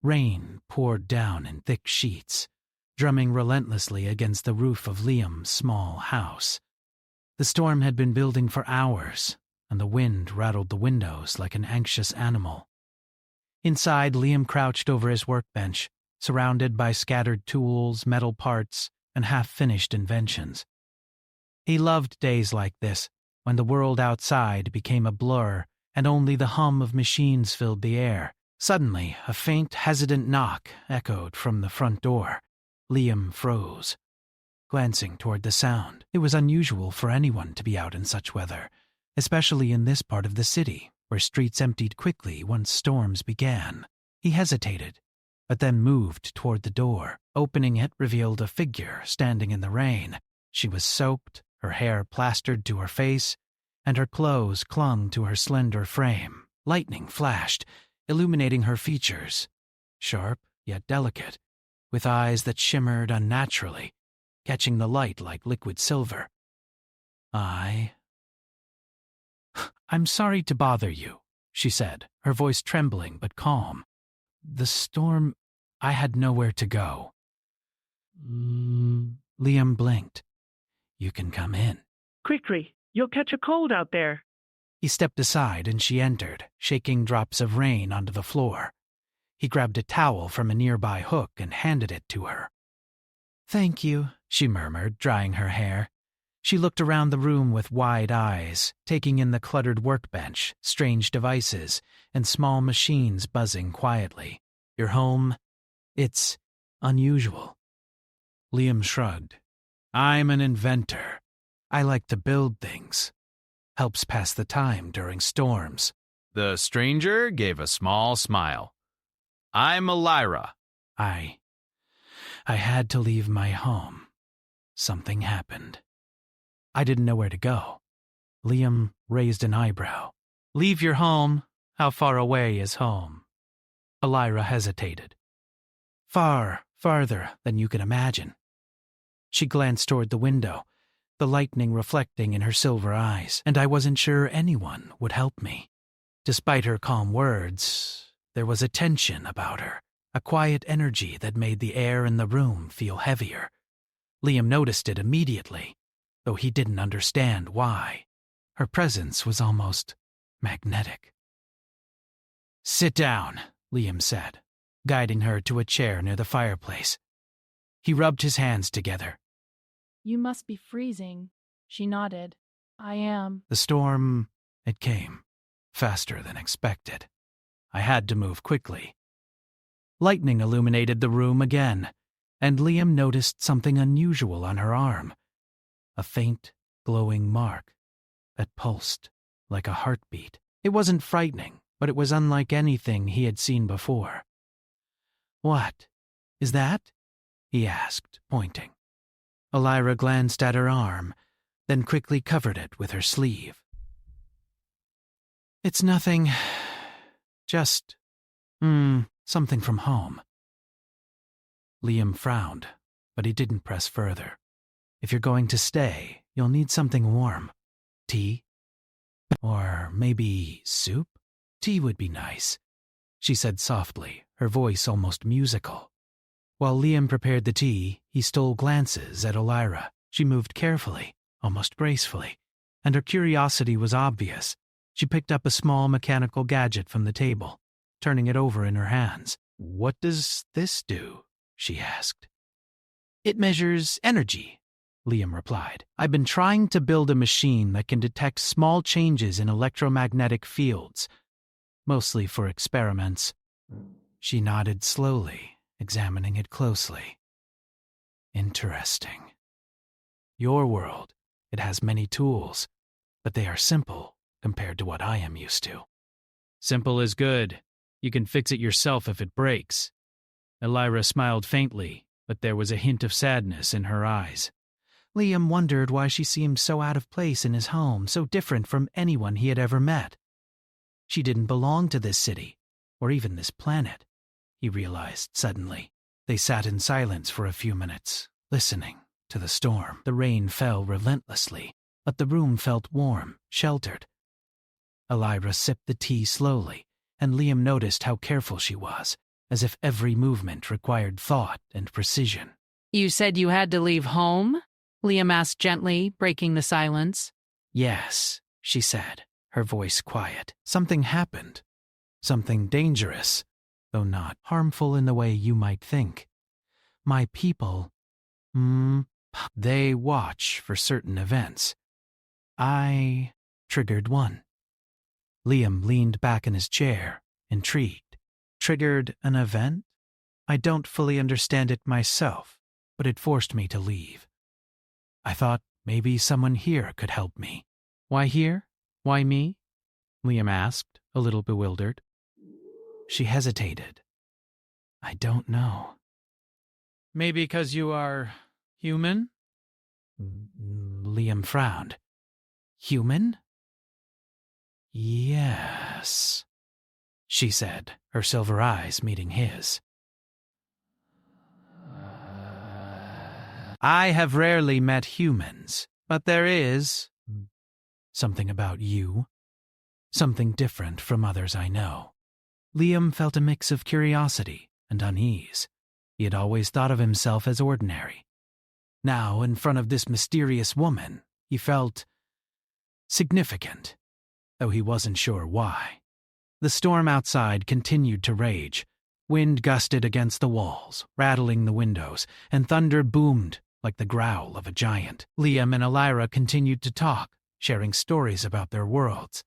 Rain poured down in thick sheets, drumming relentlessly against the roof of Liam's small house. The storm had been building for hours, and the wind rattled the windows like an anxious animal. Inside, Liam crouched over his workbench, surrounded by scattered tools, metal parts, and half-finished inventions. He loved days like this, when the world outside became a blur and only the hum of machines filled the air. Suddenly, a faint, hesitant knock echoed from the front door. Liam froze, glancing toward the sound. It was unusual for anyone to be out in such weather, especially in this part of the city, where streets emptied quickly once storms began. He hesitated, but then moved toward the door. Opening it revealed a figure standing in the rain. She was soaked, her hair plastered to her face, and her clothes clung to her slender frame. Lightning flashed, illuminating her features, sharp yet delicate, with eyes that shimmered unnaturally, catching the light like liquid silver. "I'm sorry to bother you," she said, her voice trembling but calm. "The storm, I had nowhere to go." Liam blinked. "You can come in." "Quickly, you'll catch a cold out there." He stepped aside and she entered, shaking drops of rain onto the floor. He grabbed a towel from a nearby hook and handed it to her. "Thank you," she murmured, drying her hair. She looked around the room with wide eyes, taking in the cluttered workbench, strange devices, and small machines buzzing quietly. "Your home? It's unusual." Liam shrugged. "I'm an inventor. I like to build things. Helps pass the time during storms." The stranger gave a small smile. "I'm Elira." I had to leave my home. Something happened. I didn't know where to go." Liam raised an eyebrow. "Leave your home? How far away is home?" Elira hesitated. Farther than you can imagine." She glanced toward the window, the lightning reflecting in her silver eyes, and I wasn't sure anyone would help me. Despite her calm words, there was a tension about her, a quiet energy that made the air in the room feel heavier. Liam noticed it immediately, though he didn't understand why. Her presence was almost magnetic. "Sit down," Liam said, guiding her to a chair near the fireplace. He rubbed his hands together. "You must be freezing." She nodded. "I am." The storm, it came, faster than expected. I had to move quickly. Lightning illuminated the room again, and Liam noticed something unusual on her arm. A faint, glowing mark that pulsed like a heartbeat. It wasn't frightening, but it was unlike anything he had seen before. "What is that?" he asked, pointing. Elira glanced at her arm, then quickly covered it with her sleeve. "It's nothing. Just, something from home." Liam frowned, but he didn't press further. "If you're going to stay, you'll need something warm. Tea? Or maybe soup? Tea would be nice," she said softly, her voice almost musical. While Liam prepared the tea, he stole glances at Elira. She moved carefully, almost gracefully, and her curiosity was obvious. She picked up a small mechanical gadget from the table, turning it over in her hands. "What does this do?" she asked. "It measures energy," Liam replied. "I've been trying to build a machine that can detect small changes in electromagnetic fields, mostly for experiments." She nodded slowly, examining it closely. "Interesting. Your world, it has many tools, but they are simple compared to what I am used to." "Simple is good. You can fix it yourself if it breaks." Elira smiled faintly, but there was a hint of sadness in her eyes. Liam wondered why she seemed so out of place in his home, so different from anyone he had ever met. She didn't belong to this city, or even this planet, he realized suddenly. They sat in silence for a few minutes, listening to the storm. The rain fell relentlessly, but the room felt warm, sheltered. Elira sipped the tea slowly, and Liam noticed how careful she was, as if every movement required thought and precision. You said you had to leave home? Liam asked gently, breaking the silence. Yes, she said, her voice quiet. Something happened. Something dangerous, though not harmful in the way you might think. My people, they watch for certain events. I triggered one. Liam leaned back in his chair, intrigued. Triggered an event? I don't fully understand it myself, but it forced me to leave. I thought maybe someone here could help me. Why here? Why me? Liam asked, a little bewildered. She hesitated. I don't know. Maybe because you are human? Liam frowned. Human? Yes, she said, her silver eyes meeting his. I have rarely met humans, but there is something about you. Something different from others I know. Liam felt a mix of curiosity and unease. He had always thought of himself as ordinary. Now, in front of this mysterious woman, he felt significant, though he wasn't sure why. The storm outside continued to rage. Wind gusted against the walls, rattling the windows, and thunder boomed like the growl of a giant. Liam and Elira continued to talk, sharing stories about their worlds.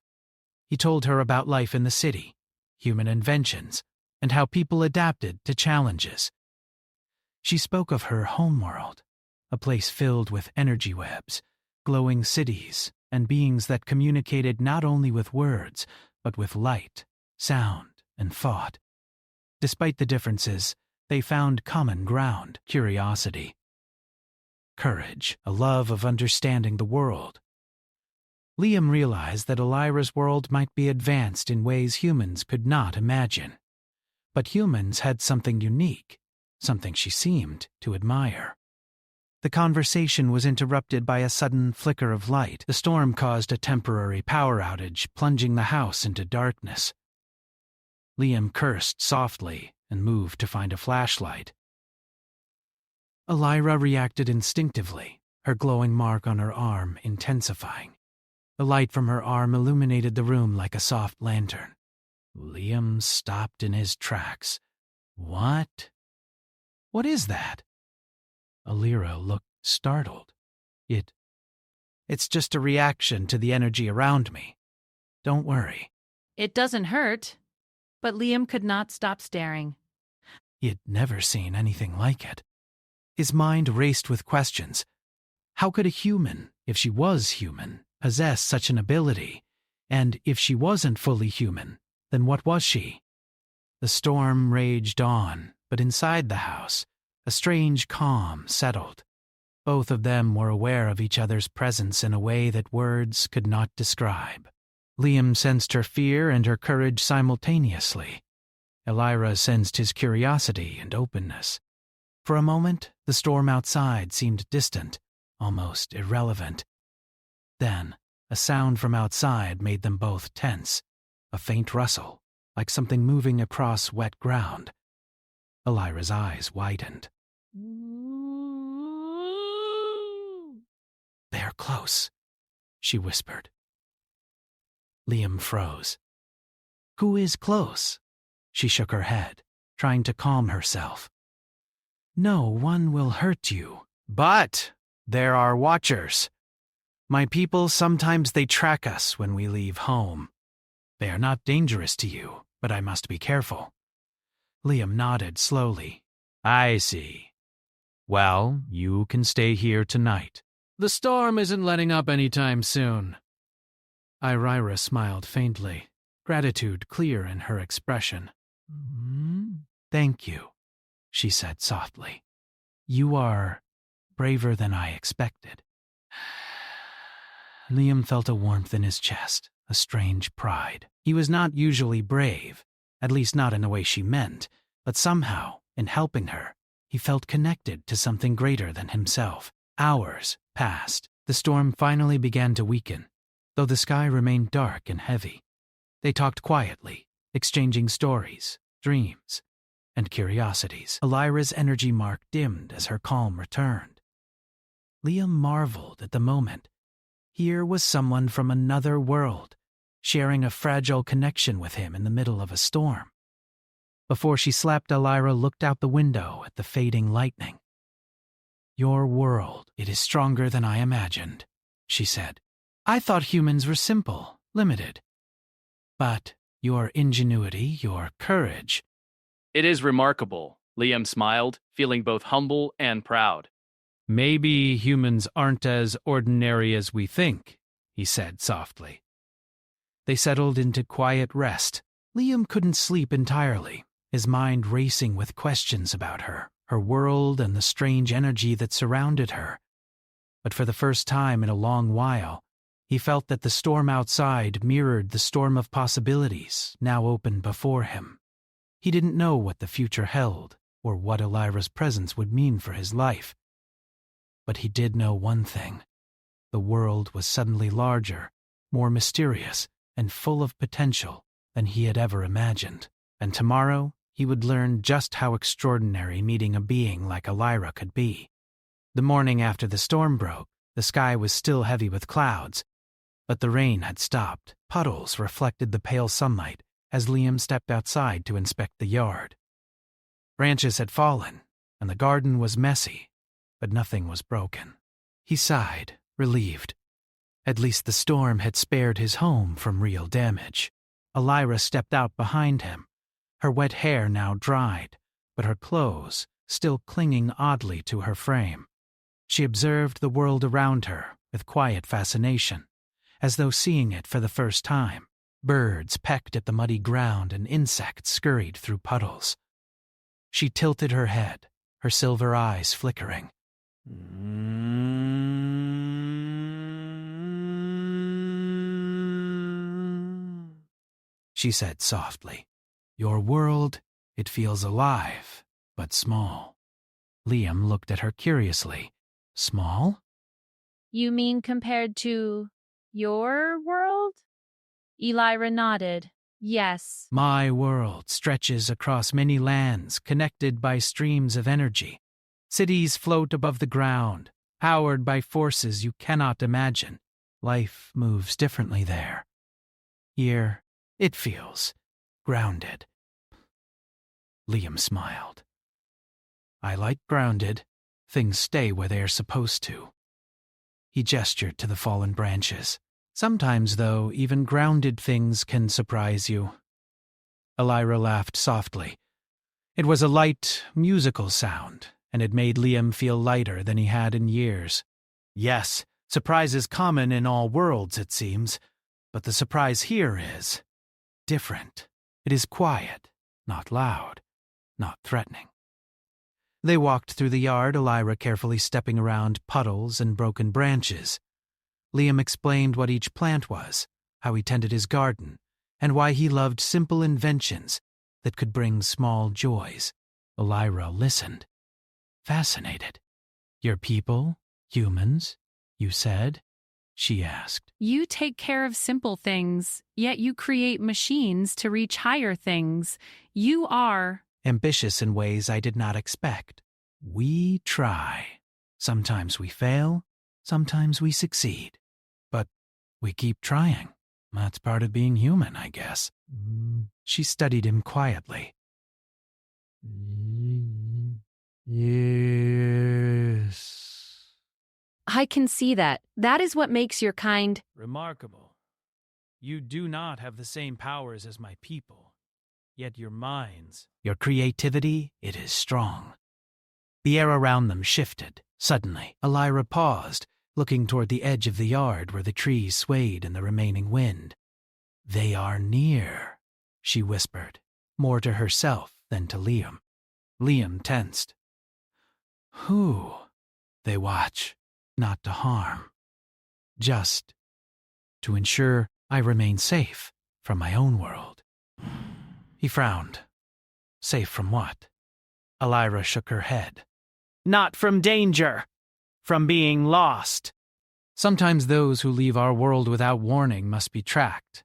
He told her about life in the city, human inventions, and how people adapted to challenges. She spoke of her homeworld, a place filled with energy webs, glowing cities, and beings that communicated not only with words, but with light, sound, and thought. Despite the differences, they found common ground: curiosity, courage, a love of understanding the world. Liam realized that Elira's world might be advanced in ways humans could not imagine. But humans had something unique, something she seemed to admire. The conversation was interrupted by a sudden flicker of light. The storm caused a temporary power outage, plunging the house into darkness. Liam cursed softly and moved to find a flashlight. Elira reacted instinctively, her glowing mark on her arm intensifying. The light from her arm illuminated the room like a soft lantern. Liam stopped in his tracks. What? What is that? Elira looked startled. It's just a reaction to the energy around me. Don't worry. It doesn't hurt. But Liam could not stop staring. He'd never seen anything like it. His mind raced with questions. How could a human, if she was human, possess such an ability? And if she wasn't fully human, then what was she? The storm raged on, but inside the house, a strange calm settled. Both of them were aware of each other's presence in a way that words could not describe. Liam sensed her fear and her courage simultaneously. Elira sensed his curiosity and openness. For a moment, the storm outside seemed distant, almost irrelevant. Then, a sound from outside made them both tense, a faint rustle, like something moving across wet ground. Elira's eyes widened. They're close, she whispered. Liam froze. Who is close? She shook her head, trying to calm herself. No one will hurt you. But there are watchers. My people, sometimes they track us when we leave home. They are not dangerous to you, but I must be careful. Liam nodded slowly. I see. Well, you can stay here tonight. The storm isn't letting up anytime soon. Elira smiled faintly, gratitude clear in her expression. Thank you, she said softly. You are braver than I expected. Liam felt a warmth in his chest, a strange pride. He was not usually brave, at least not in the way she meant, but somehow, in helping her, he felt connected to something greater than himself. Hours passed. The storm finally began to weaken, though the sky remained dark and heavy. They talked quietly, exchanging stories, dreams. and curiosities. Elira's energy mark dimmed as her calm returned. Liam marveled at the moment. Here was someone from another world, sharing a fragile connection with him in the middle of a storm. Before she slept, Elira looked out the window at the fading lightning. "Your world, it is stronger than I imagined," she said. "I thought humans were simple, limited. But your ingenuity, your courage—" It is remarkable, Liam smiled, feeling both humble and proud. Maybe humans aren't as ordinary as we think, he said softly. They settled into quiet rest. Liam couldn't sleep entirely, his mind racing with questions about her world, and the strange energy that surrounded her. But for the first time in a long while, he felt that the storm outside mirrored the storm of possibilities now open before him. He didn't know what the future held, or what Elira's presence would mean for his life. But he did know one thing. The world was suddenly larger, more mysterious, and full of potential than he had ever imagined. And tomorrow, he would learn just how extraordinary meeting a being like Elira could be. The morning after the storm broke, the sky was still heavy with clouds, but the rain had stopped. Puddles reflected the pale sunlight as Liam stepped outside to inspect the yard. Branches had fallen, and the garden was messy, but nothing was broken. He sighed, relieved. At least the storm had spared his home from real damage. Elira stepped out behind him, her wet hair now dried, but her clothes still clinging oddly to her frame. She observed the world around her with quiet fascination, as though seeing it for the first time. Birds pecked at the muddy ground and insects scurried through puddles. She tilted her head, her silver eyes flickering. She said softly, "Your world, it feels alive, but small." Liam looked at her curiously. "Small?" You mean compared to your world? Elira nodded. Yes. "My world stretches across many lands connected by streams of energy. Cities float above the ground, powered by forces you cannot imagine. Life moves differently there. Here, it feels grounded." Liam smiled. "I like grounded. Things stay where they are supposed to." He gestured to the fallen branches. "Sometimes, though, even grounded things can surprise you." Elira laughed softly. It was a light, musical sound, and it made Liam feel lighter than he had in years. Yes, surprise is common in all worlds, it seems, but the surprise here is different. It is quiet, not loud, not threatening. They walked through the yard, Elira carefully stepping around puddles and broken branches. Liam explained what each plant was, how he tended his garden, and why he loved simple inventions that could bring small joys. Elira listened, fascinated. "Your people, humans, you said?" she asked. You take care of simple things, yet you create machines to reach higher things. You are "Ambitious in ways I did not expect. We try. Sometimes we fail, sometimes we succeed. But we keep trying. That's part of being human, I guess." She studied him quietly. "Yes." I can see that. That is what makes your kind. "Remarkable. You do not have the same powers as my people. Yet your minds, your creativity, it is strong." The air around them shifted. Suddenly, Elira paused, looking toward the edge of the yard where the trees swayed in the remaining wind. "They are near," she whispered, more to herself than to Liam. Liam tensed. "Who?" "They watch, not to harm. Just to ensure I remain safe from my own world." He frowned. "Safe from what?" Elira shook her head. "Not from danger. From being lost. Sometimes those who leave our world without warning must be tracked.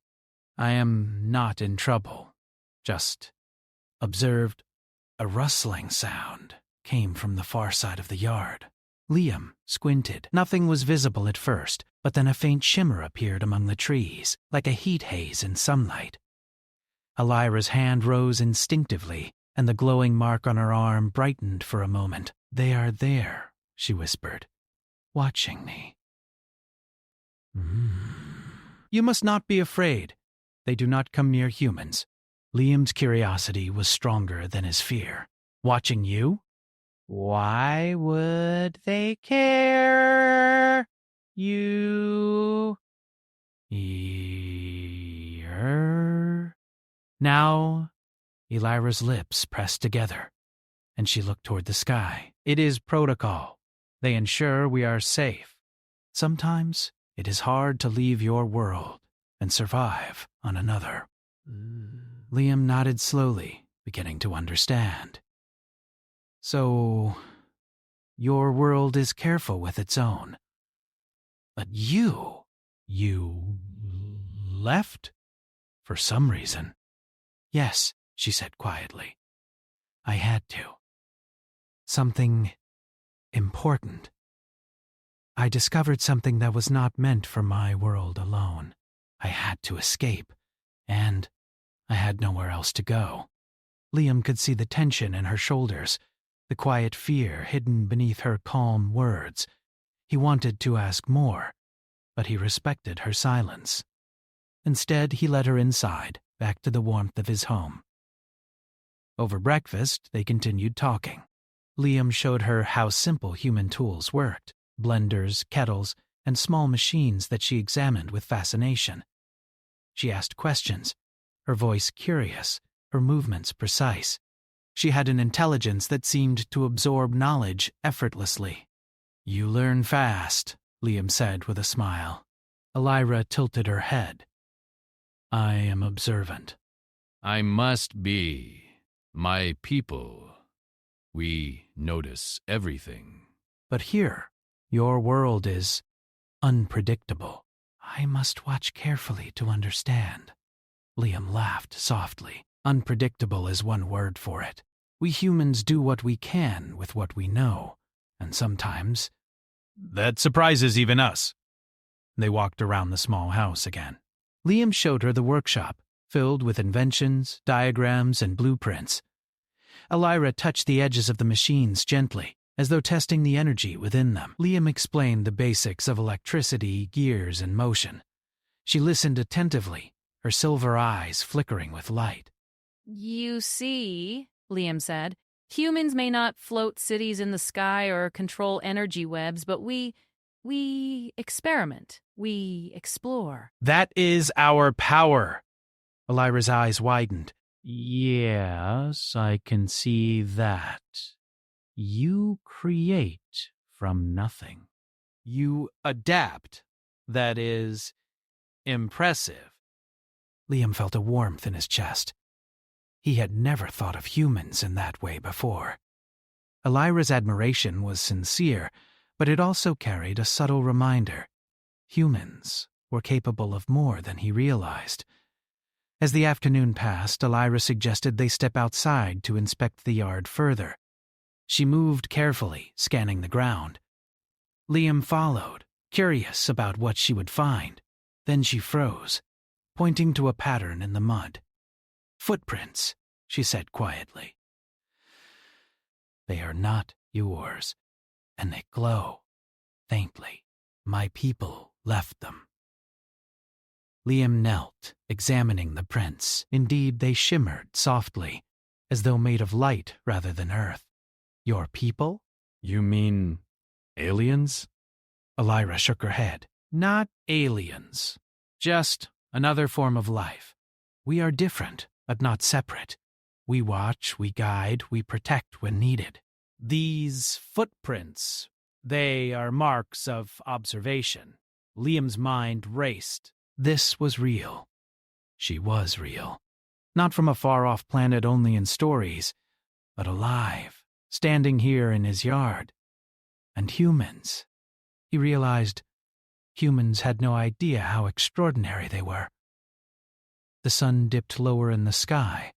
I am not in trouble. Just observed, A rustling sound came from the far side of the yard. Liam squinted. Nothing was visible at first, but then a faint shimmer appeared among the trees, like a heat haze in sunlight. Elira's hand rose instinctively, and the glowing mark on her arm brightened for a moment. "They are there," she whispered, "watching me." "You must not be afraid. They do not come near humans." Liam's curiosity was stronger than his fear. "Watching you? Why would they care? You... Now, Elira's lips pressed together, and she looked toward the sky. "It is protocol. They ensure we are safe. Sometimes it is hard to leave your world and survive on another." Liam nodded slowly, beginning to understand. "So, your world is careful with its own. But you left? For some reason." "Yes," she said quietly. "I had to. Something important. I discovered something that was not meant for my world alone. I had to escape, and I had nowhere else to go." Liam could see the tension in her shoulders, the quiet fear hidden beneath her calm words. He wanted to ask more, but he respected her silence. Instead, he led her inside, back to the warmth of his home. Over breakfast, they continued talking. Liam showed her how simple human tools worked: blenders, kettles, and small machines that she examined with fascination. She asked questions, her voice curious, her movements precise. She had an intelligence that seemed to absorb knowledge effortlessly. "You learn fast," Liam said with a smile. Elira tilted her head. "I am observant." "I must be. My people. We notice everything." "But here, your world is unpredictable. I must watch carefully to understand." Liam laughed softly. "Unpredictable is one word for it. We humans do what we can with what we know, and sometimes that surprises even us." They walked around the small house again. Liam showed her the workshop, filled with inventions, diagrams, and blueprints. Elira touched the edges of the machines gently, as though testing the energy within them. Liam explained the basics of electricity, gears, and motion. She listened attentively, her silver eyes flickering with light. "You see," Liam said, "humans may not float cities in the sky or control energy webs, but we experiment. We explore." "That is our power." Elira's eyes widened. "Yes, I can see that. You create from nothing. You adapt. That is impressive." Liam felt a warmth in his chest. He had never thought of humans in that way before. Elira's admiration was sincere, but it also carried a subtle reminder. Humans were capable of more than he realized. As the afternoon passed, Elira suggested they step outside to inspect the yard further. She moved carefully, scanning the ground. Liam followed, curious about what she would find. Then she froze, pointing to a pattern in the mud. "Footprints," she said quietly. "They are not yours, and they glow faintly. My people left them." Liam knelt, examining the prints. Indeed, they shimmered softly, as though made of light rather than earth. "Your people?" You mean aliens? Elira shook her head. "Not aliens. Just another form of life. We are different, but not separate. We watch, we guide, we protect when needed. These footprints, they are marks of observation." Liam's mind raced. This was real. She was real. Not from a far-off planet only in stories, but alive, standing here in his yard. And humans. He realized humans had no idea how extraordinary they were. The sun dipped lower in the sky,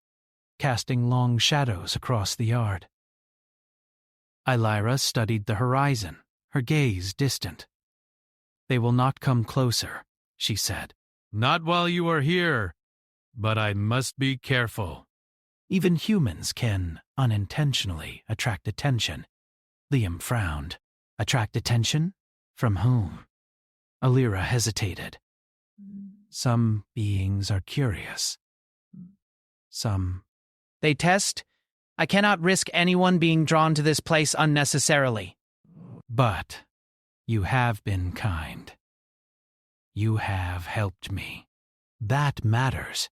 casting long shadows across the yard. Elira studied the horizon, her gaze distant. "They will not come closer," she said. Not while you are here, but I must be careful. "Even humans can, unintentionally, attract attention." Liam frowned. "Attract attention? From whom?" Elira hesitated. "Some beings are curious. Some—" "They test? I cannot risk anyone being drawn to this place unnecessarily." "But you have been kind. You have helped me. That matters."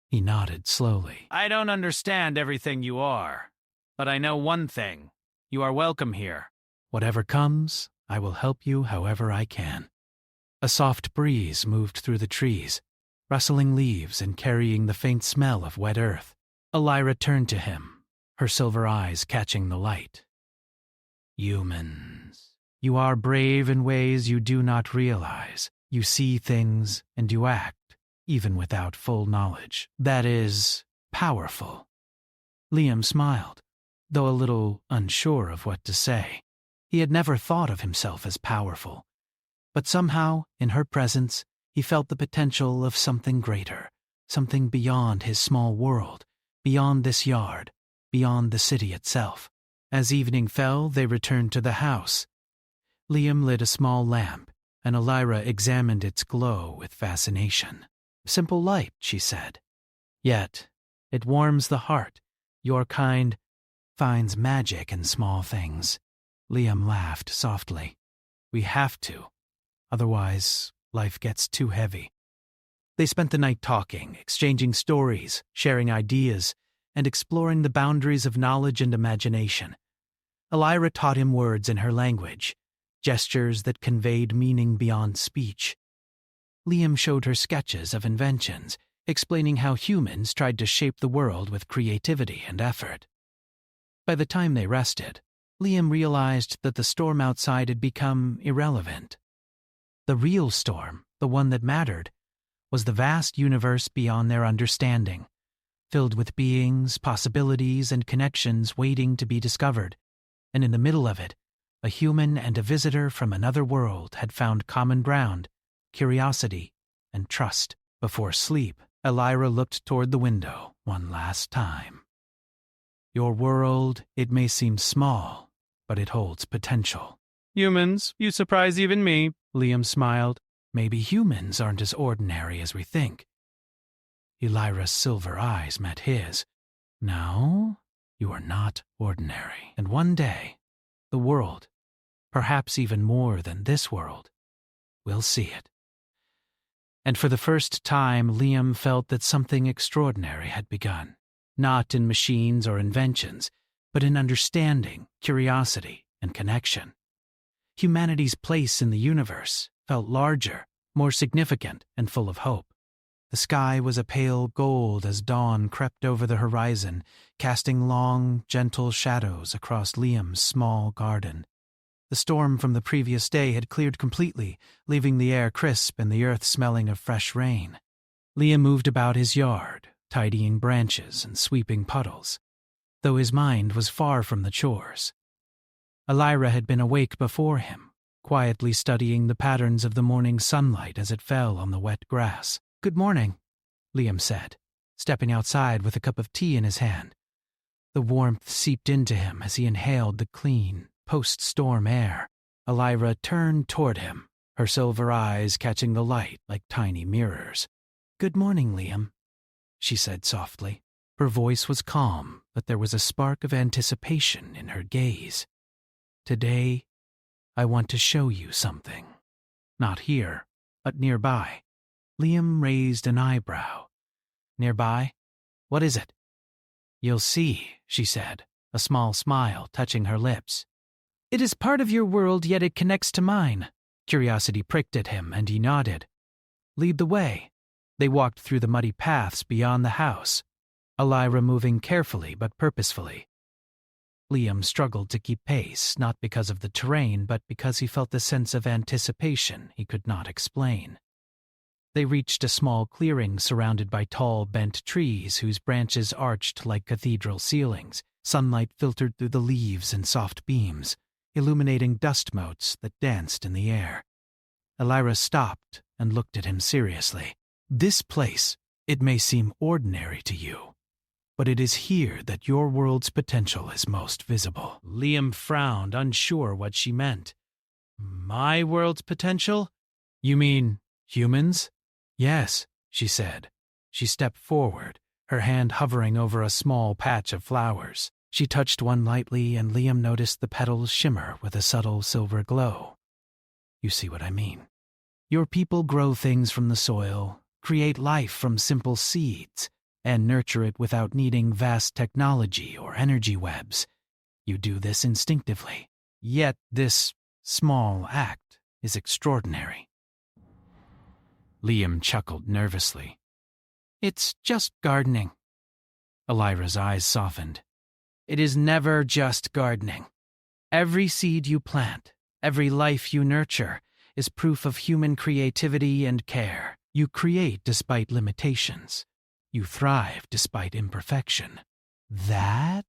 He nodded slowly. "I don't understand everything you are, but I know one thing. You are welcome here." "Whatever comes, I will help you however I can." A soft breeze moved through the trees, rustling leaves and carrying the faint smell of wet earth. Elira turned to him, her silver eyes catching the light. "Humans, you are brave in ways you do not realize. You see things and you act, even without full knowledge. That is powerful." Liam smiled, though a little unsure of what to say. He had never thought of himself as powerful, but somehow, in her presence, he felt the potential of something greater, something beyond his small world, beyond this yard, beyond the city itself. As evening fell, they returned to the house. Liam lit a small lamp, and Elira examined its glow with fascination. "Simple light," she said. "Yet it warms the heart. Your kind finds magic in small things." Liam laughed softly. "We have to. Otherwise, life gets too heavy." They spent the night talking, exchanging stories, sharing ideas, and exploring the boundaries of knowledge and imagination. Elira taught him words in her language, gestures that conveyed meaning beyond speech. Liam showed her sketches of inventions, explaining how humans tried to shape the world with creativity and effort. By the time they rested, Liam realized that the storm outside had become irrelevant. The real storm, the one that mattered, was the vast universe beyond their understanding, filled with beings, possibilities, and connections waiting to be discovered. And in the middle of it, a human and a visitor from another world had found common ground, curiosity, and trust. Before sleep, Elira looked toward the window one last time. "Your world, it may seem small, but it holds potential." "Humans, you surprise even me." Liam smiled. "Maybe humans aren't as ordinary as we think." Elira's silver eyes met his. "No, you are not ordinary. And one day, the world, perhaps even more than this world, will see it." And for the first time, Liam felt that something extraordinary had begun. Not in machines or inventions, but in understanding, curiosity, and connection. Humanity's place in the universe felt larger, more significant, and full of hope. The sky was a pale gold as dawn crept over the horizon, casting long, gentle shadows across Liam's small garden. The storm from the previous day had cleared completely, leaving the air crisp and the earth smelling of fresh rain. Liam moved about his yard, tidying branches and sweeping puddles, though his mind was far from the chores. Elira had been awake before him, quietly studying the patterns of the morning sunlight as it fell on the wet grass. "Good morning," Liam said, stepping outside with a cup of tea in his hand. The warmth seeped into him as he inhaled the clean, post-storm air. Elira turned toward him, her silver eyes catching the light like tiny mirrors. "Good morning, Liam," she said softly. Her voice was calm, but there was a spark of anticipation in her gaze. "Today, I want to show you something. Not here, but nearby." Liam raised an eyebrow. "Nearby? What is it?" "You'll see," she said, a small smile touching her lips. "It is part of your world, yet it connects to mine." Curiosity pricked at him, and he nodded. "Lead the way." They walked through the muddy paths beyond the house, Elira moving carefully but purposefully. Liam struggled to keep pace, not because of the terrain, but because he felt a sense of anticipation he could not explain. They reached a small clearing surrounded by tall, bent trees whose branches arched like cathedral ceilings. Sunlight filtered through the leaves in soft beams, illuminating dust motes that danced in the air. Elira stopped and looked at him seriously. "This place, it may seem ordinary to you, but it is here that your world's potential is most visible." Liam frowned, unsure what she meant. "My world's potential? You mean humans?" "Yes," she said. She stepped forward, her hand hovering over a small patch of flowers. She touched one lightly, and Liam noticed the petals shimmer with a subtle silver glow. "You see what I mean. Your people grow things from the soil, create life from simple seeds, and nurture it without needing vast technology or energy webs. You do this instinctively. Yet this small act is extraordinary." Liam chuckled nervously. "It's just gardening." Elira's eyes softened. "It is never just gardening. Every seed you plant, every life you nurture, is proof of human creativity and care. You create despite limitations. You thrive despite imperfection. That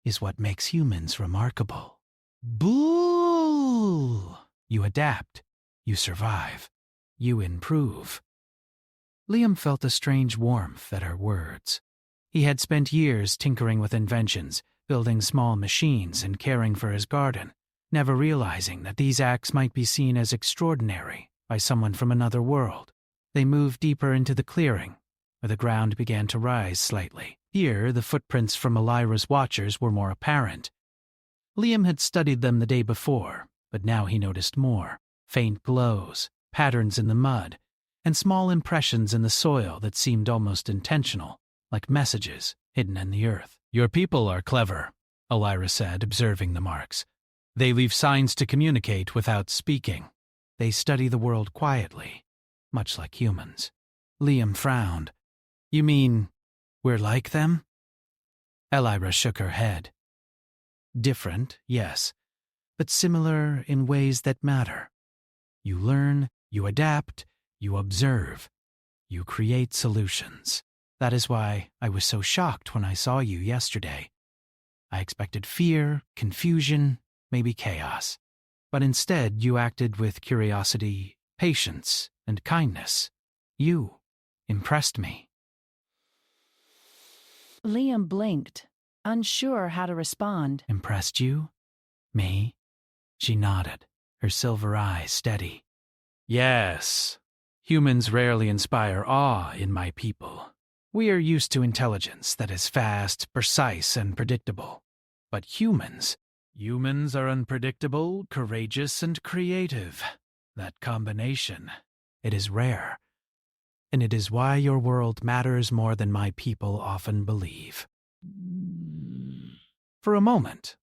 is what makes humans remarkable. Boo! You adapt. You survive. You improve." Liam felt a strange warmth at her words. He had spent years tinkering with inventions, building small machines and caring for his garden, never realizing that these acts might be seen as extraordinary by someone from another world. They moved deeper into the clearing, where the ground began to rise slightly. Here, the footprints from Elira's watchers were more apparent. Liam had studied them the day before, but now he noticed more. Faint glows, patterns in the mud, and small impressions in the soil that seemed almost intentional, like messages hidden in the earth. "Your people are clever," Elira said, observing the marks. "They leave signs to communicate without speaking. They study the world quietly, much like humans." Liam frowned. "You mean we're like them?" Elira shook her head. "Different, yes, but similar in ways that matter. You learn, you adapt, you observe, you create solutions. That is why I was so shocked when I saw you yesterday. I expected fear, confusion, maybe chaos. But instead you acted with curiosity, patience, and kindness. You impressed me." Liam blinked, unsure how to respond. "Impressed you? Me?" She nodded, her silver eyes steady. "Yes. Humans rarely inspire awe in my people. We are used to intelligence that is fast, precise, and predictable. But humans are unpredictable, courageous, and creative. That combination, it is rare. And it is why your world matters more than my people often believe." For a moment,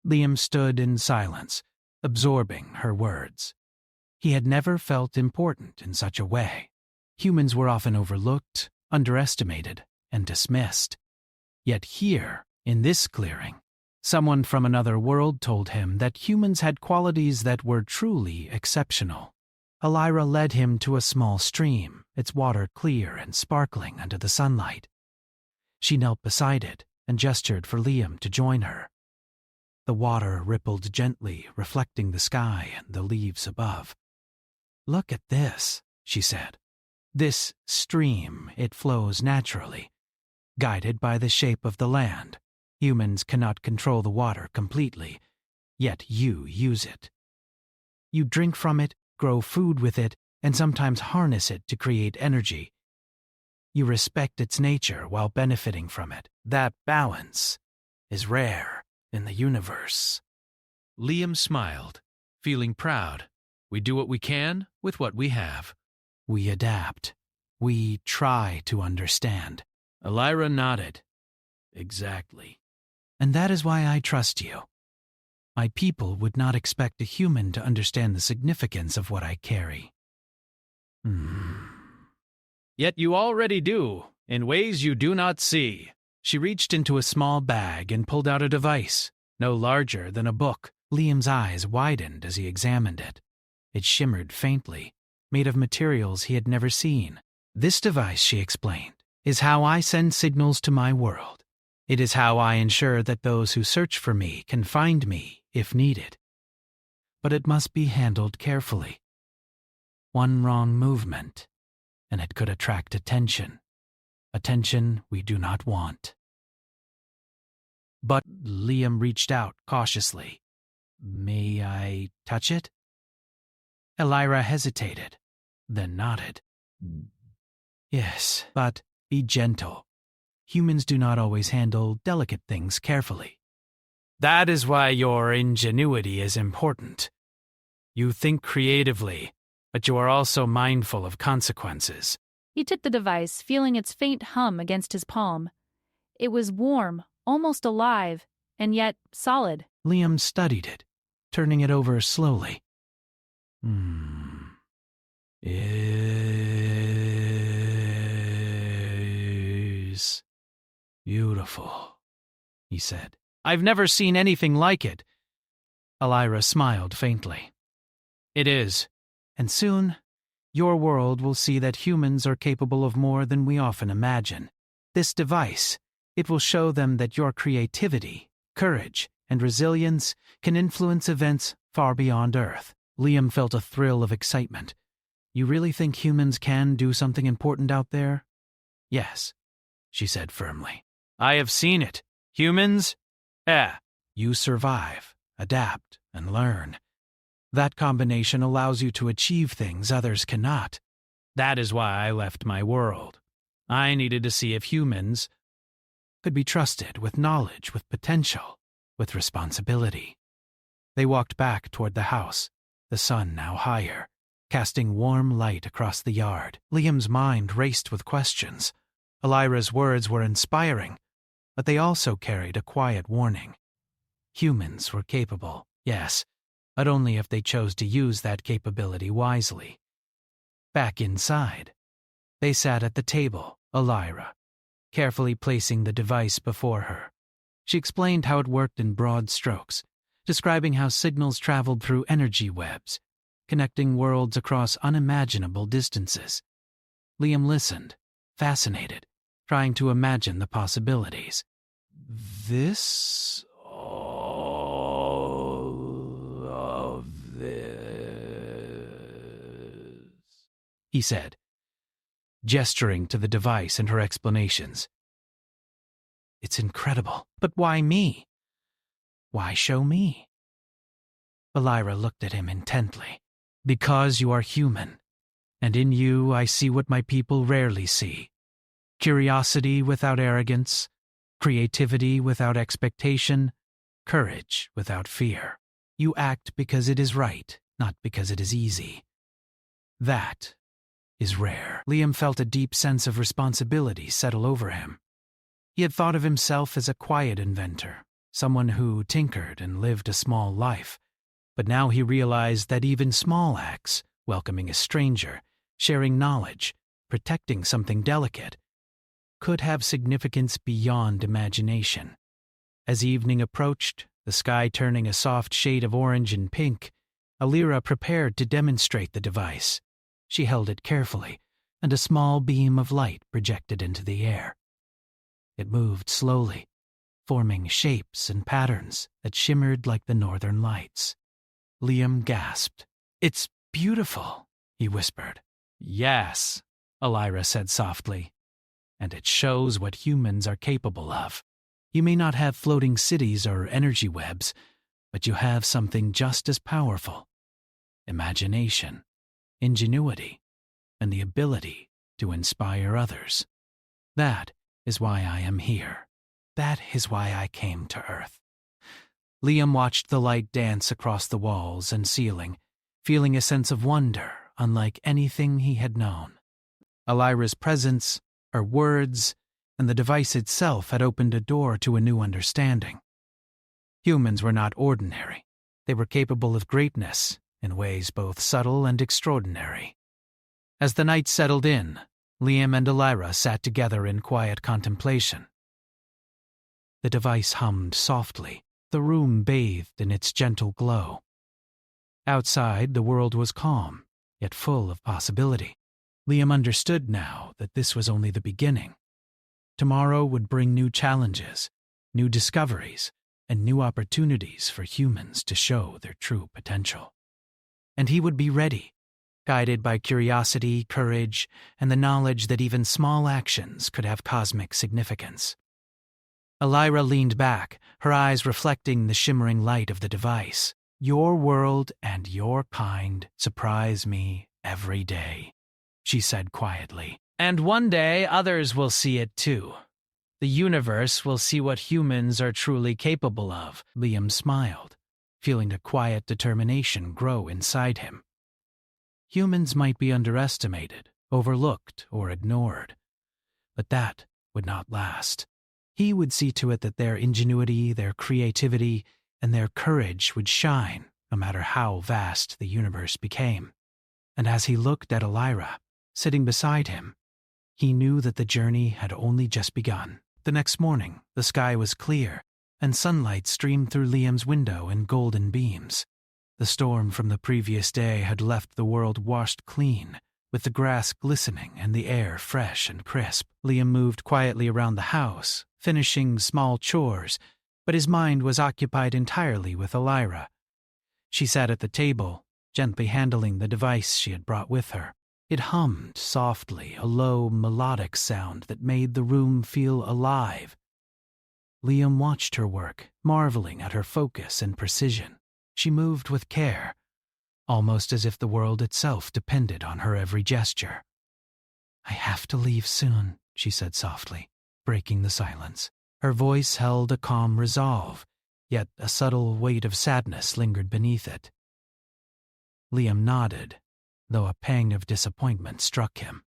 Liam stood in silence, absorbing her words. He had never felt important in such a way. Humans were often overlooked, underestimated, and dismissed. Yet here, in this clearing, someone from another world told him that humans had qualities that were truly exceptional. Elira led him to a small stream, its water clear and sparkling under the sunlight. She knelt beside it and gestured for Liam to join her. The water rippled gently, reflecting the sky and the leaves above. "Look at this," she said. "This stream, it flows naturally, guided by the shape of the land. Humans cannot control the water completely, yet you use it. You drink from it, grow food with it, and sometimes harness it to create energy. You respect its nature while benefiting from it. That balance is rare in the universe." Liam smiled, feeling proud. "We do what we can with what we have." "We adapt. We try to understand." Elira nodded. "Exactly." "And that is why I trust you. My people would not expect a human to understand the significance of what I carry." Yet you already do, in ways you do not see." She reached into a small bag and pulled out a device, no larger than a book. Liam's eyes widened as he examined it. It shimmered faintly, made of materials he had never seen. "This device," she explained, "is how I send signals to my world. It is how I ensure that those who search for me can find me if needed. But it must be handled carefully. One wrong movement, and it could attract attention. Attention we do not want." But Liam reached out cautiously. "May I touch it?" Elira hesitated, then nodded. "Yes, but be gentle. Humans do not always handle delicate things carefully. That is why your ingenuity is important. You think creatively, but you are also mindful of consequences." He took the device, feeling its faint hum against his palm. It was warm, almost alive, and yet solid. Liam studied it, turning it over slowly. Is beautiful, he said. "I've never seen anything like it." Elira smiled faintly. "It is, and soon your world will see that humans are capable of more than we often imagine. This device, it will show them that your creativity, courage, and resilience can influence events far beyond Earth." Liam felt a thrill of excitement. "You really think humans can do something important out there?" "Yes," she said firmly. "I have seen it. Humans? You survive, adapt, and learn. That combination allows you to achieve things others cannot. That is why I left my world. I needed to see if humans could be trusted with knowledge, with potential, with responsibility." They walked back toward the house, the sun now higher, casting warm light across the yard. Liam's mind raced with questions. Elira's words were inspiring, but they also carried a quiet warning. Humans were capable, yes, but only if they chose to use that capability wisely. Back inside, they sat at the table, Elira, carefully placing the device before her. She explained how it worked in broad strokes, describing how signals traveled through energy webs, connecting worlds across unimaginable distances. Liam listened, fascinated, trying to imagine the possibilities. "All of this," he said, gesturing to the device and her explanations. "It's incredible, but why me? Why show me?" Elira looked at him intently. "Because you are human, and in you I see what my people rarely see. Curiosity without arrogance, creativity without expectation, courage without fear. You act because it is right, not because it is easy. That is rare." Liam felt a deep sense of responsibility settle over him. He had thought of himself as a quiet inventor, someone who tinkered and lived a small life. But now he realized that even small acts, welcoming a stranger, sharing knowledge, protecting something delicate, could have significance beyond imagination. As evening approached, the sky turning a soft shade of orange and pink, Elira prepared to demonstrate the device. She held it carefully, and a small beam of light projected into the air. It moved slowly, forming shapes and patterns that shimmered like the northern lights. Liam gasped. "It's beautiful," he whispered. "Yes," Elira said softly, "and it shows what humans are capable of. You may not have floating cities or energy webs, but you have something just as powerful: imagination, ingenuity, and the ability to inspire others. That is why I am here. That is why I came to Earth." Liam watched the light dance across the walls and ceiling, feeling a sense of wonder unlike anything he had known. Elira's presence, her words, and the device itself had opened a door to a new understanding. Humans were not ordinary. They were capable of greatness in ways both subtle and extraordinary. As the night settled in, Liam and Elira sat together in quiet contemplation. The device hummed softly, the room bathed in its gentle glow. Outside, the world was calm, yet full of possibility. Liam understood now that this was only the beginning. Tomorrow would bring new challenges, new discoveries, and new opportunities for humans to show their true potential. And he would be ready, guided by curiosity, courage, and the knowledge that even small actions could have cosmic significance. Elira leaned back, her eyes reflecting the shimmering light of the device. "Your world and your kind surprise me every day," she said quietly. "And one day others will see it too. The universe will see what humans are truly capable of." Liam smiled, feeling a quiet determination grow inside him. Humans might be underestimated, overlooked, or ignored, but that would not last. He would see to it that their ingenuity, their creativity, and their courage would shine, no matter how vast the universe became. And as he looked at Elira, sitting beside him, he knew that the journey had only just begun. The next morning, the sky was clear, and sunlight streamed through Liam's window in golden beams. The storm from the previous day had left the world washed clean, with the grass glistening and the air fresh and crisp. Liam moved quietly around the house, finishing small chores, but his mind was occupied entirely with Elira. She sat at the table, gently handling the device she had brought with her. It hummed softly, a low, melodic sound that made the room feel alive. Liam watched her work, marveling at her focus and precision. She moved with care, almost as if the world itself depended on her every gesture. "I have to leave soon," she said softly, breaking the silence. Her voice held a calm resolve, yet a subtle weight of sadness lingered beneath it. Liam nodded, though a pang of disappointment struck him.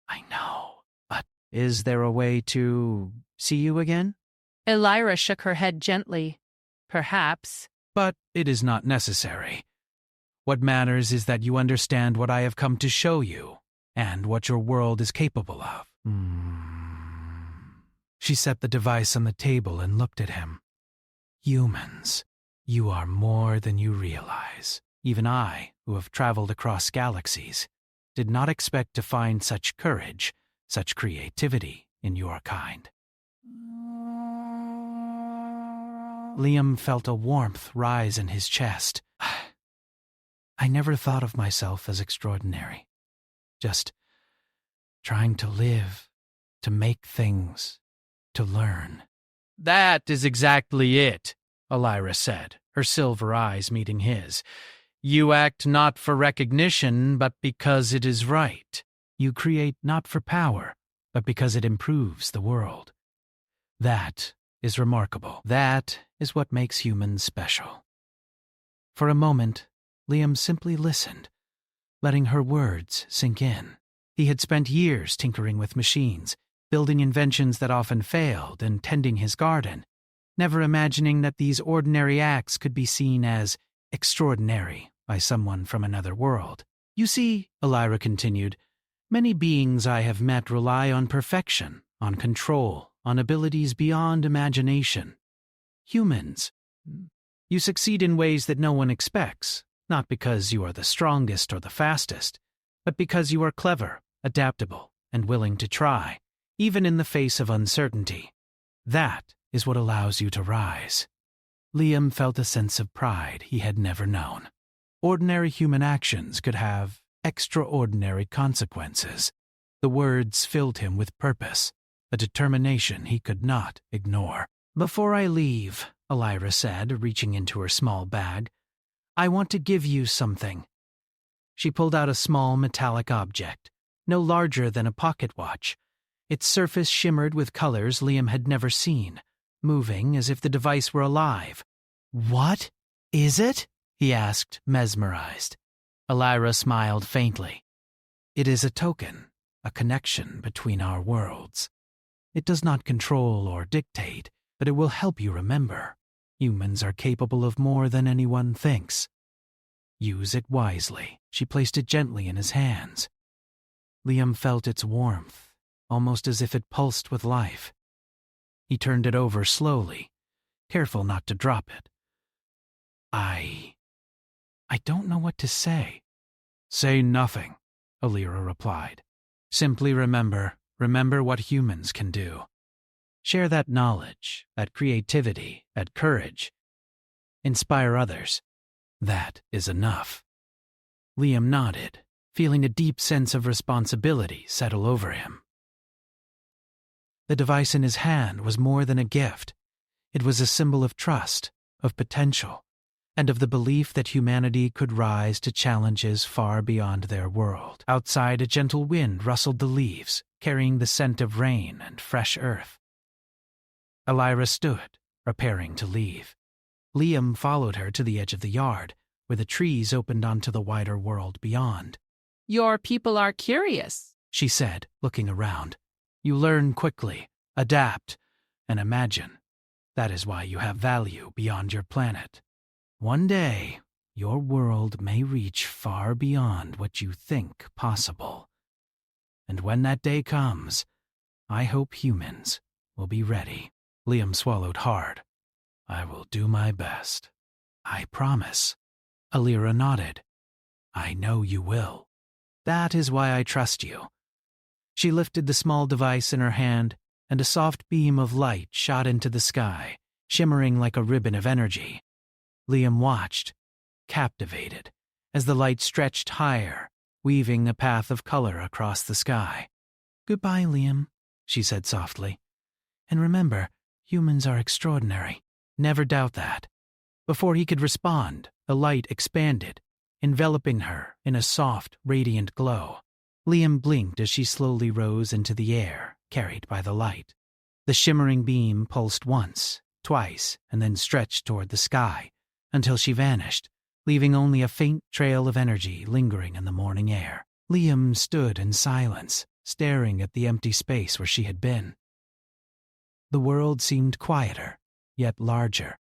"I know, but is there a way to see you again?" Elira shook her head gently. "Perhaps." "But it is not necessary. What matters is that you understand what I have come to show you, and what your world is capable of." She set the device on the table and looked at him. "Humans, you are more than you realize. Even I, who have traveled across galaxies, did not expect to find such courage, such creativity in your kind." Liam felt a warmth rise in his chest. "I never thought of myself as extraordinary. Just trying to live, to make things, to learn." "That is exactly it," Elira said, her silver eyes meeting his. "You act not for recognition, but because it is right. You create not for power, but because it improves the world. That is remarkable. That is what makes humans special." For a moment, Liam simply listened, letting her words sink in. He had spent years tinkering with machines, building inventions that often failed, and tending his garden, never imagining that these ordinary acts could be seen as extraordinary by someone from another world. "You see," Elira continued, "many beings I have met rely on perfection, on control, on abilities beyond imagination. Humans, you succeed in ways that no one expects, not because you are the strongest or the fastest, but because you are clever, adaptable, and willing to try, even in the face of uncertainty. That is what allows you to rise." Liam felt a sense of pride he had never known. Ordinary human actions could have extraordinary consequences. The words filled him with purpose, a determination he could not ignore. "Before I leave," Elira said, reaching into her small bag, "I want to give you something." She pulled out a small metallic object, no larger than a pocket watch. Its surface shimmered with colors Liam had never seen, moving as if the device were alive. "What is it?" he asked, mesmerized. Elira smiled faintly. "It is a token, a connection between our worlds. It does not control or dictate, but it will help you remember. Humans are capable of more than anyone thinks. Use it wisely." She placed it gently in his hands. Liam felt its warmth, almost as if it pulsed with life. He turned it over slowly, careful not to drop it. I don't know what to say. Say nothing, Alira replied. Simply remember what humans can do. Share that knowledge, that creativity, that courage. Inspire others. That is enough. Liam nodded, feeling a deep sense of responsibility settle over him. The device in his hand was more than a gift. It was a symbol of trust, of potential, and of the belief that humanity could rise to challenges far beyond their world. Outside, a gentle wind rustled the leaves, carrying the scent of rain and fresh earth. Alira stood, preparing to leave. Liam followed her to the edge of the yard, where the trees opened onto the wider world beyond. Your people are curious, She said, looking around. You learn quickly, adapt, and imagine. That is why you have value beyond your planet. One day, your world may reach far beyond what you think possible. And when that day comes, I hope humans will be ready. Liam swallowed hard. I will do my best. I promise. Alira nodded. I know you will. That is why I trust you. She lifted the small device in her hand, and a soft beam of light shot into the sky, shimmering like a ribbon of energy. Liam watched, captivated, as the light stretched higher, weaving a path of color across the sky. Goodbye, Liam, she said softly. And remember, humans are extraordinary. Never doubt that. Before he could respond, the light expanded, enveloping her in a soft, radiant glow. Liam blinked as she slowly rose into the air, carried by the light. The shimmering beam pulsed once, twice, and then stretched toward the sky, until she vanished, leaving only a faint trail of energy lingering in the morning air. Liam stood in silence, staring at the empty space where she had been. The world seemed quieter, yet larger,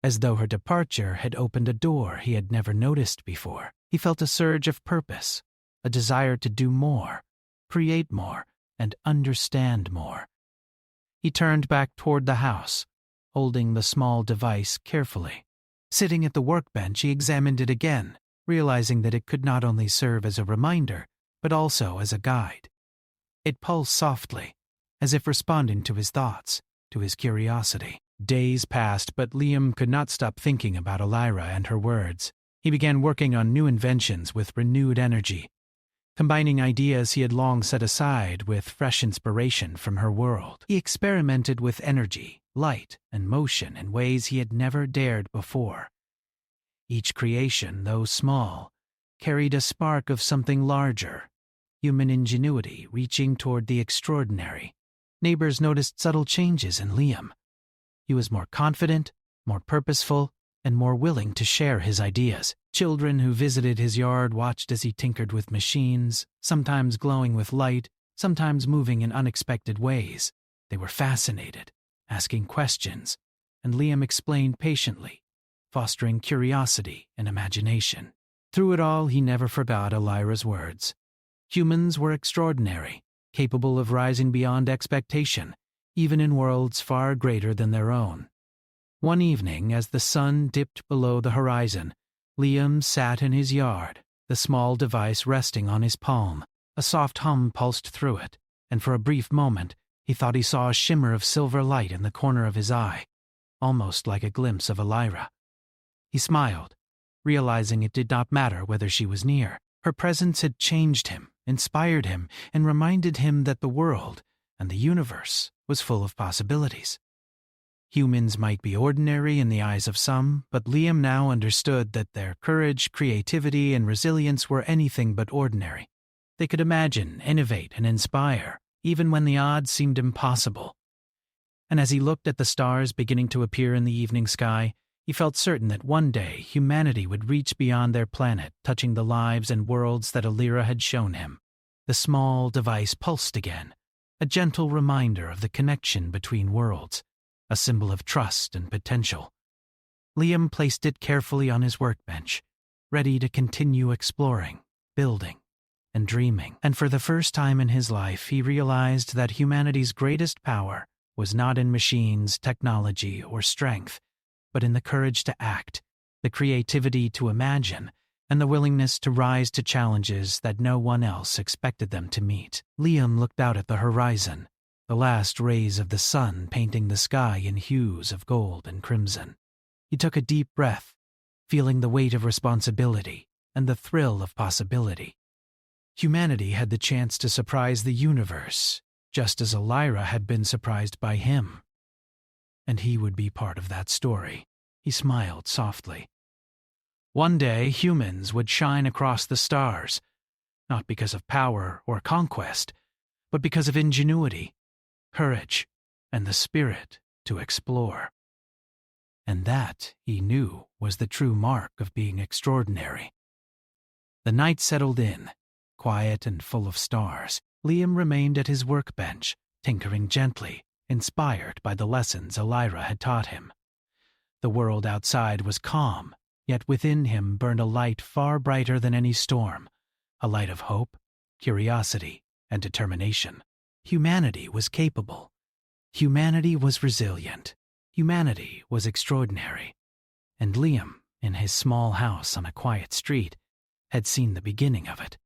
as though her departure had opened a door he had never noticed before. He felt a surge of purpose, a desire to do more, create more, and understand more. He turned back toward the house, holding the small device carefully. Sitting at the workbench, he examined it again, realizing that it could not only serve as a reminder, but also as a guide. It pulsed softly, as if responding to his thoughts, to his curiosity. Days passed, but Liam could not stop thinking about Alira and her words. He began working on new inventions with renewed energy, combining ideas he had long set aside with fresh inspiration from her world. He experimented with energy, light, and motion in ways he had never dared before. Each creation, though small, carried a spark of something larger, human ingenuity reaching toward the extraordinary. Neighbors noticed subtle changes in Liam. He was more confident, more purposeful, and more willing to share his ideas. Children who visited his yard watched as he tinkered with machines, sometimes glowing with light, sometimes moving in unexpected ways. They were fascinated, asking questions, and Liam explained patiently, fostering curiosity and imagination. Through it all, he never forgot Alira's words. Humans were extraordinary, capable of rising beyond expectation, even in worlds far greater than their own. One evening, as the sun dipped below the horizon, Liam sat in his yard, the small device resting on his palm. A soft hum pulsed through it, and for a brief moment, he thought he saw a shimmer of silver light in the corner of his eye, almost like a glimpse of Alira. He smiled, realizing it did not matter whether she was near. Her presence had changed him, inspired him, and reminded him that the world and the universe was full of possibilities. Humans might be ordinary in the eyes of some, but Liam now understood that their courage, creativity, and resilience were anything but ordinary. They could imagine, innovate, and inspire, even when the odds seemed impossible. And as he looked at the stars beginning to appear in the evening sky, he felt certain that one day humanity would reach beyond their planet, touching the lives and worlds that Alira had shown him. The small device pulsed again, a gentle reminder of the connection between worlds, a symbol of trust and potential. Liam placed it carefully on his workbench, ready to continue exploring, building, and dreaming. And for the first time in his life, he realized that humanity's greatest power was not in machines, technology, or strength, but in the courage to act, the creativity to imagine, and the willingness to rise to challenges that no one else expected them to meet. Liam looked out at the horizon, the last rays of the sun painting the sky in hues of gold and crimson. He took a deep breath, feeling the weight of responsibility and the thrill of possibility. Humanity had the chance to surprise the universe, just as Elira had been surprised by him. And he would be part of that story. He smiled softly. One day, humans would shine across the stars, not because of power or conquest, but because of ingenuity, courage, and the spirit to explore. And that, he knew, was the true mark of being extraordinary. The night settled in, quiet and full of stars. Liam remained at his workbench, tinkering gently, inspired by the lessons Elira had taught him. The world outside was calm, yet within him burned a light far brighter than any storm, a light of hope, curiosity, and determination. Humanity was capable. Humanity was resilient. Humanity was extraordinary. And Liam, in his small house on a quiet street, had seen the beginning of it.